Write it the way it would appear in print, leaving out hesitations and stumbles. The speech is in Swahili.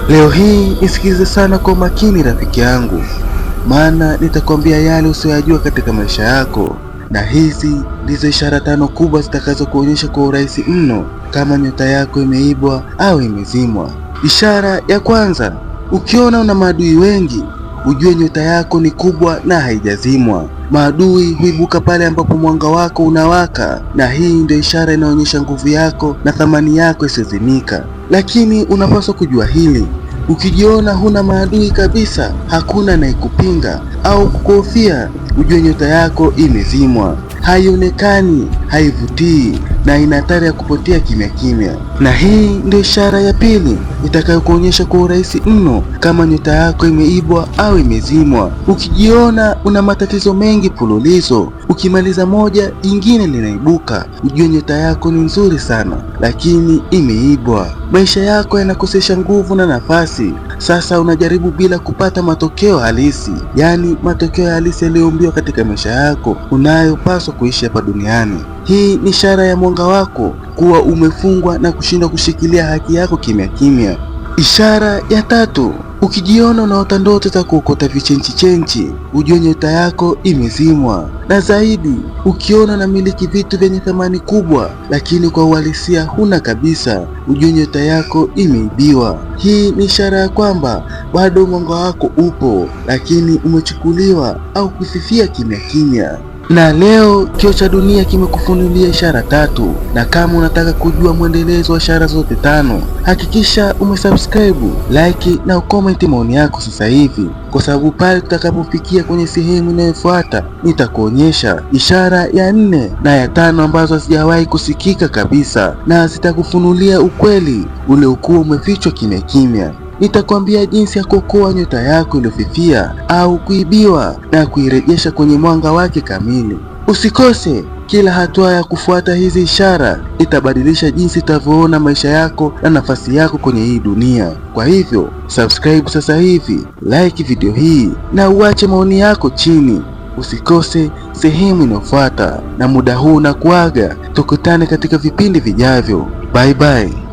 Leo hii nisikize sana kwa makini rafiki yangu, maana nitakwambia yale usiyojua katika maisha yako, na hizi ndizo ishara 5 kubwa zitakazo kuonyesha kwa urahisi mno kama nyota yako imeibwa au imezimwa. Ishara ya kwanza, ukiona una maadui wengi, ujue nyota yako ni kubwa na haijazimwa. Maadui huibuka pale ambapo mwanga wako unawaka, na hii ndio ishara inaonyesha nguvu yako na thamani yako isiyozimika. Lakini unapaswa kujua hili: ukijiona huna maadui kabisa, hakuna anayekupinga au kukuhofia, ujue nyota yako imezimwa. Haionekani, haivutii na ina hatari ya kupotea kimya kimya. Na hii ndio ishara ya pili itakayokuonyesha kwa urahisi mno kama nyota yako imeibwa au imezimwa. Ukijiona una matatizo mengi fululizo, ukimaliza moja jingine linaibuka, ujue nyota yako ni nzuri sana lakini imeibwa. Maisha yako yanakosesha nguvu na nafasi. Sasa unajaribu bila kupata matokeo halisi, yaani matokeo halisi yaliyoumbiwa katika maisha yako unayopaswa kuishi hapa duniani. Hii ni ishara ya mwanga wako kuwa umefungwa na kushindwa kushikilia haki yako kimya kimya. Ishara ya tatu, ukijiona unaota ndoto za kuokota vichenchi, ujue nyota yako imezimwa. Na zaidi, ukiona unamiliki vitu vyenye thamani kubwa lakini kwa uhalisia huna kabisa, ujue nyota yako imeibiwa. Hii ni ishara ya kwamba bado mwanga wako upo lakini umechukuliwa au kufifia kimya kimya. Na leo Kioo cha Dunia kimekufunulia ishara 3, na kama unataka kujua mwendelezo wa ishara zote 5, hakikisha umesubscribe, like na ucomment maoni yako sasa hivi, kwa sababu pale tutakapofikia kwenye sehemu inayofuata nitakuonyesha ishara ya 4 na ya 5 ambazo hazijawahi kusikika kabisa, na zitakufunulia ukweli ule ukuwa umefichwa kimya kimya. Nitakwambia jinsi ya kuokoa nyota yako iliyofifia au kuibiwa na kuirejesha kwenye mwanga wake kamili. Usikose, kila hatua ya kufuata hizi ishara itabadilisha jinsi utavyoona maisha yako na nafasi yako kwenye hii dunia. Kwa hivyo, subscribe sasa hivi, like video hii na uache maoni yako chini. Usikose sehemu inayofuata, na muda huu na kuaga. Tukutane katika vipindi vijavyo. Bye bye.